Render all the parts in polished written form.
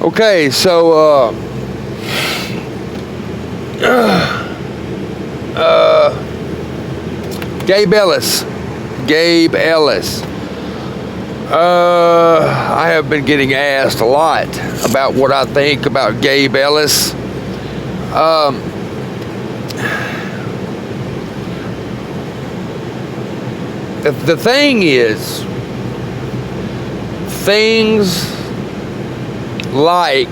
Okay, so Gabe Ellis. I have been getting asked a lot about what I think about Gabe Ellis. The thing is, things like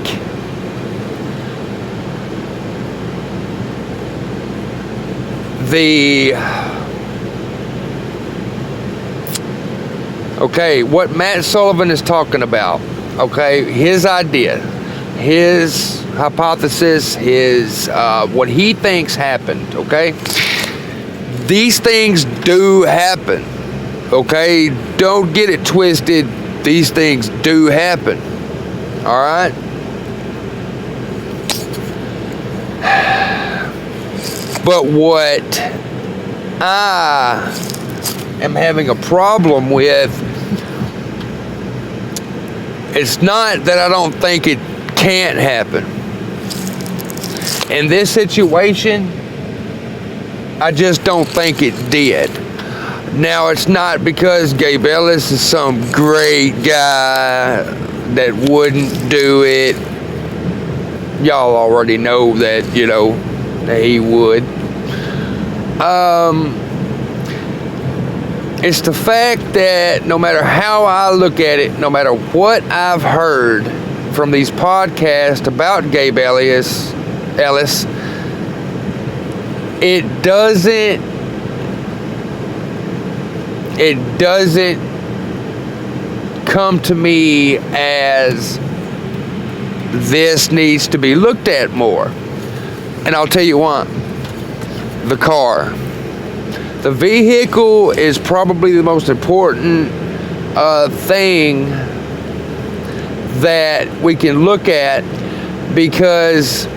what Matt Sullivan is talking about, his idea, his hypothesis, his what he thinks happened, these things do happen, don't get it twisted, these things do happen, all right? But what I am having a problem with, it's not that I don't think it can't happen. In this situation, I just don't think it did. Now, it's not because Gabe Ellis is some great guy that wouldn't do it. Y'all already know that, that he would. It's the fact that no matter how I look at it, no matter what I've heard from these podcasts about Gabe Ellis, it doesn't come to me as this needs to be looked at more. And I'll tell you what, the car. The vehicle is probably the most important thing that we can look at, because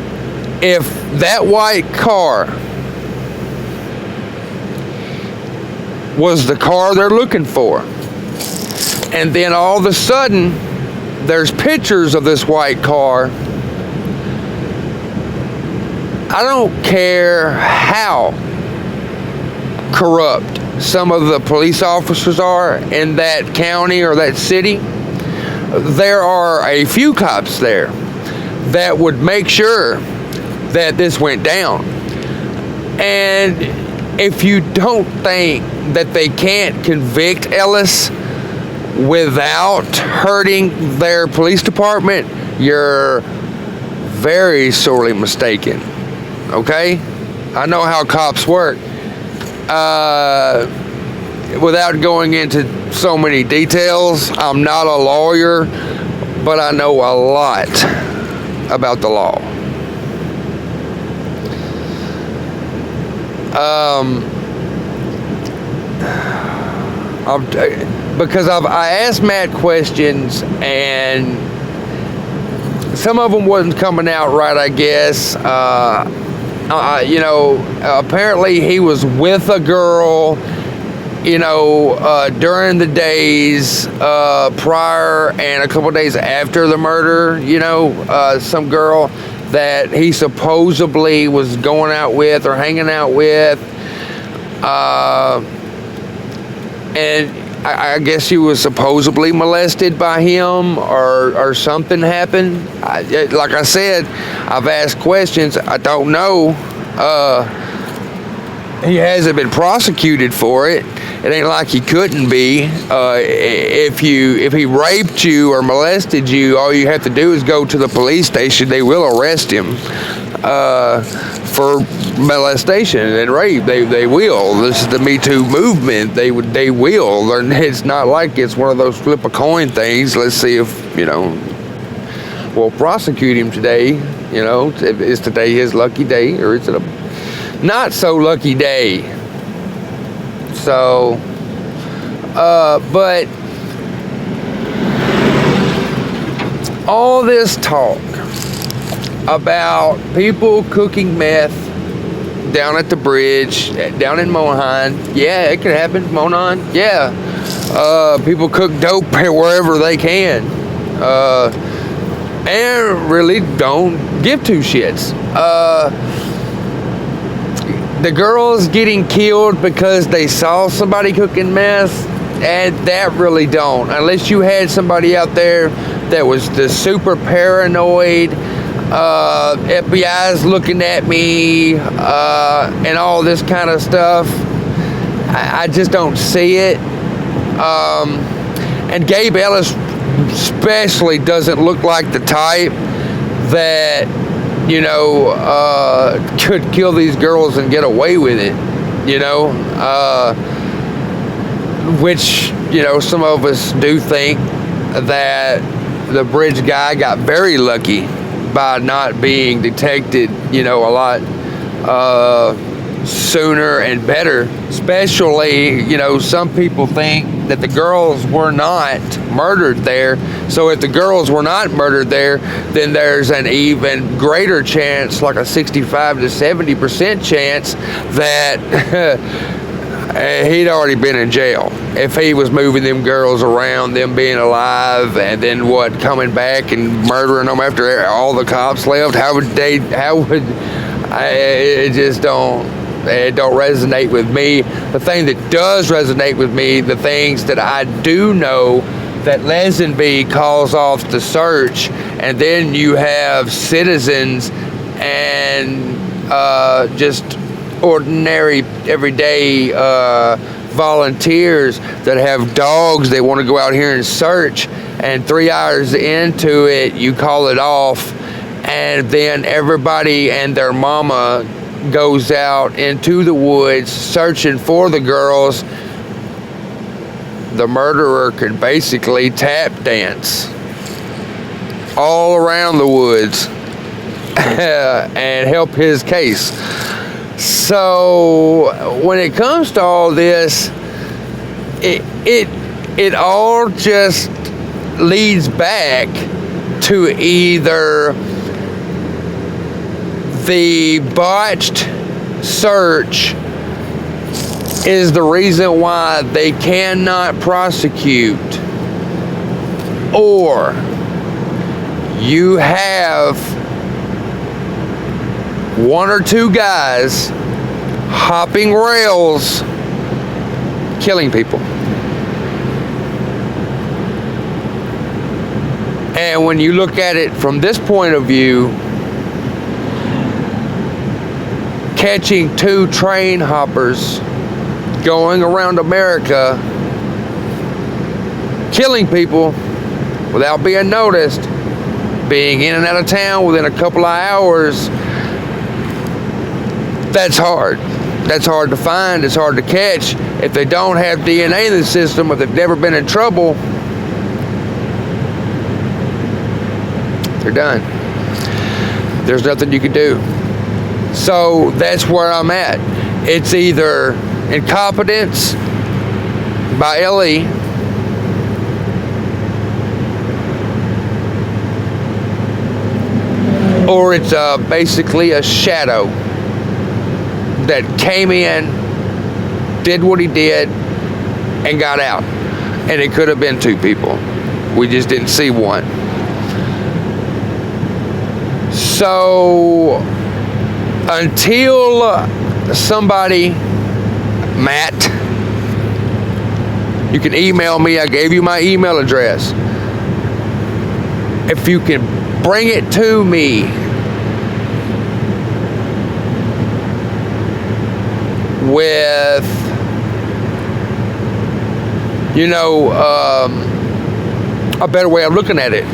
if that white car was the car they're looking for, and then all of a sudden there's pictures of this white car, I don't care how corrupt some of the police officers are in that county or that city, there are a few cops there that would make sure that this went down. And if you don't think that they can't convict Ellis without hurting their police department, you're very sorely mistaken. I know how cops work. Without going into so many details, I'm not a lawyer, but I know a lot about the law. Because I asked Matt questions, and some of them wasn't coming out right, I guess. Apparently he was with a girl, during the days prior and a couple days after the murder, some girl that he supposedly was going out with or hanging out with. And I guess she was supposedly molested by him, or something happened. Like I said, I've asked questions. I don't know. He hasn't been prosecuted for it. It ain't like he couldn't be. If he raped you or molested you, all you have to do is go to the police station. They will arrest him for molestation and rape. They will. This is the Me Too movement. They will. It's not like it's one of those flip a coin things. Let's see if we'll prosecute him today. Is today his lucky day, or is it a not so lucky day? So, but all this talk about people cooking meth down at the bridge, down in Monon. Yeah, it can happen. Monon. Yeah. People cook dope wherever they can. and really don't give two shits. The girls getting killed because they saw somebody cooking meth, and that really don't. Unless you had somebody out there that was the super paranoid, FBI's looking at me, and all this kind of stuff. I just don't see it. And Gabe Ellis especially doesn't look like the type that, you know, could kill these girls and get away with it, you know, which, you know, some of us do think that the bridge guy got very lucky by not being detected, you know, a lot sooner and better. Especially, you know, some people think that the girls were not murdered there. So if the girls were not murdered there, then there's an even greater chance, like a 65 to 70% chance, that he'd already been in jail. If he was moving them girls around, them being alive, and then coming back and murdering them after all the cops left, it don't resonate with me. The thing that does resonate with me, the things that I do know, that Lesenby calls off the search, and then you have citizens and just ordinary, everyday volunteers that have dogs they want to go out here and search, and 3 hours into it, you call it off, and then everybody and their mama goes out into the woods searching for the girls. The murderer could basically tap dance all around the woods and help his case. So when it comes to all this, it all just leads back to either the botched search is the reason why they cannot prosecute, or you have one or two guys hopping rails killing people. And when you look at it from this point of view, catching two train hoppers going around America, killing people without being noticed, being in and out of town within a couple of hours, that's hard. That's hard to find. It's hard to catch. If they don't have DNA in the system, if they've never been in trouble, they're done. There's nothing you can do. So that's where I'm at. It's either incompetence by LE, or it's basically a shadow that came in, did what he did, and got out. And it could have been two people. We just didn't see one. So until somebody, Matt, you can email me. I gave you my email address. If you can bring it to me with, you know, a better way of looking at it.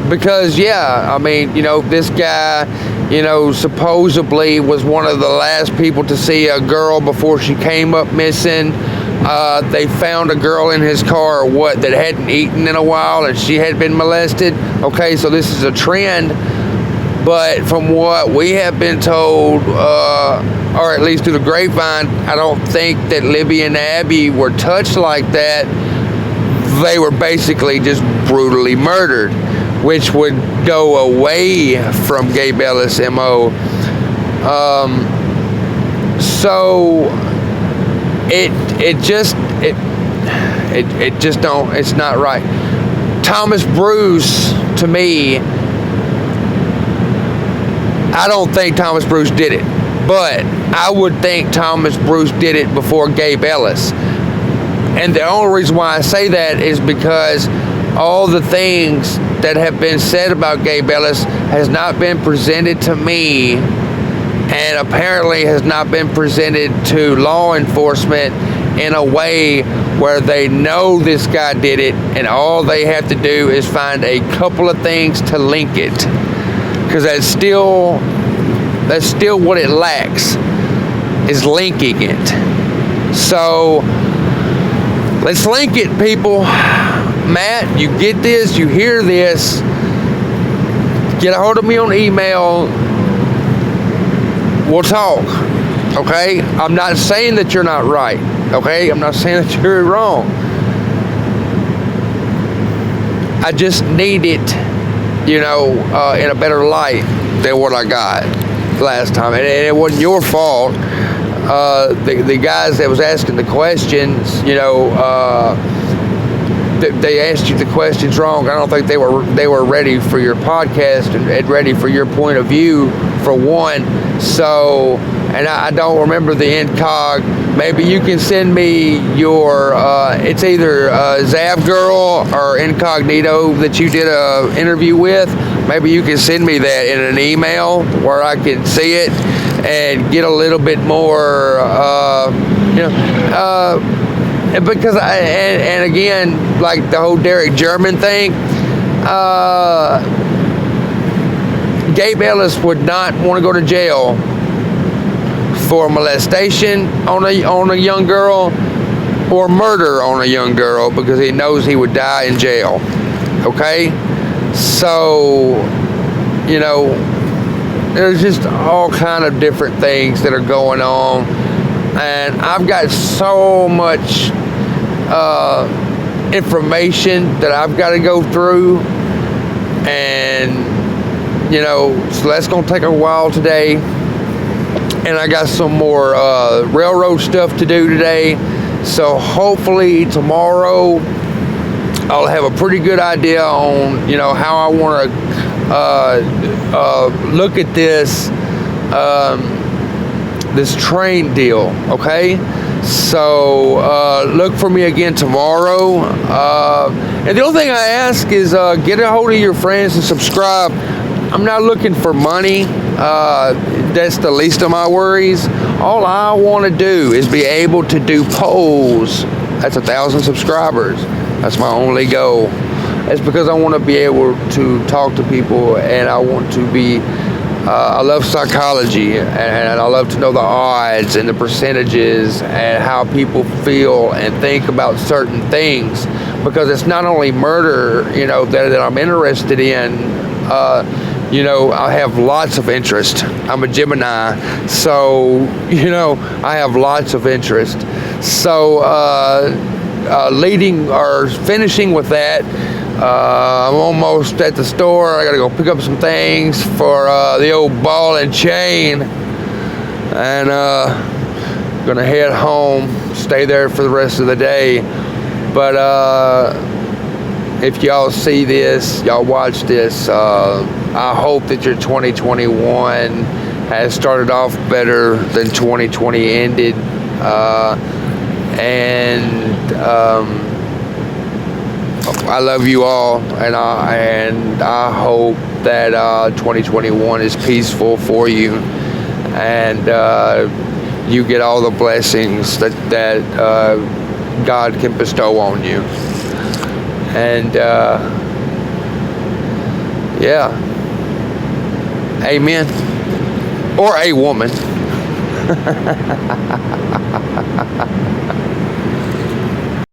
Because, yeah, I mean, you know, this guy, you know, supposedly was one of the last people to see a girl before she came up missing. They found a girl in his car, that hadn't eaten in a while, and she had been molested. Okay, so this is a trend. But from what we have been told, or at least through the grapevine, I don't think that Libby and Abby were touched like that. They were basically just brutally murdered, which would go away from Gabe Ellis' MO. So it just don't, it's not right. Thomas Bruce, to me, I don't think Thomas Bruce did it, but I would think Thomas Bruce did it before Gabe Ellis. And the only reason why I say that is because all the things that have been said about Gabe Ellis has not been presented to me, and apparently has not been presented to law enforcement in a way where they know this guy did it, and all they have to do is find a couple of things to link it, because that's still what it lacks, is linking it. So let's link it, people. Matt, you get this, you hear this, get a hold of me on email. We'll talk, okay? I'm not saying that you're not right, okay? I'm not saying that you're wrong. I just need it, in a better light than what I got last time. And it wasn't your fault. The guys that was asking the questions, they asked you the questions wrong. I don't think they were ready for your podcast and ready for your point of view, for one. So, and I don't remember the incog. Maybe you can send me your, it's either Zav Girl or Incognito that you did a interview with. Maybe you can send me that in an email where I can see it and get a little bit more, because and again, like the whole Derek German thing, Gabe Ellis would not want to go to jail for molestation on a young girl or murder on a young girl, because he knows he would die in jail. Okay? So, there's just all kind of different things that are going on, and I've got so much information that I've got to go through, and so that's gonna take a while today, and I got some more railroad stuff to do today. So hopefully tomorrow I'll have a pretty good idea on how I want to look at this this train deal. Okay, so look for me again tomorrow, and the only thing I ask is get a hold of your friends and subscribe. I'm not looking for money. That's the least of my worries. All I want to do is be able to do polls. That's 1,000 subscribers. That's my only goal. It's because I want to be able to talk to people, and I want to be, I love psychology, and I love to know the odds and the percentages and how people feel and think about certain things, because it's not only murder, that I'm interested in. I have lots of interest. I'm a Gemini, so, I have lots of interest. So, leading or finishing with that, I'm almost at the store. I gotta go pick up some things for the old ball and chain, and gonna head home, stay there for the rest of the day. But if y'all see this, y'all watch this, I hope that your 2021 has started off better than 2020 ended, and I love you all, and I hope that 2021 is peaceful for you, and you get all the blessings that God can bestow on you. And amen. Or a woman.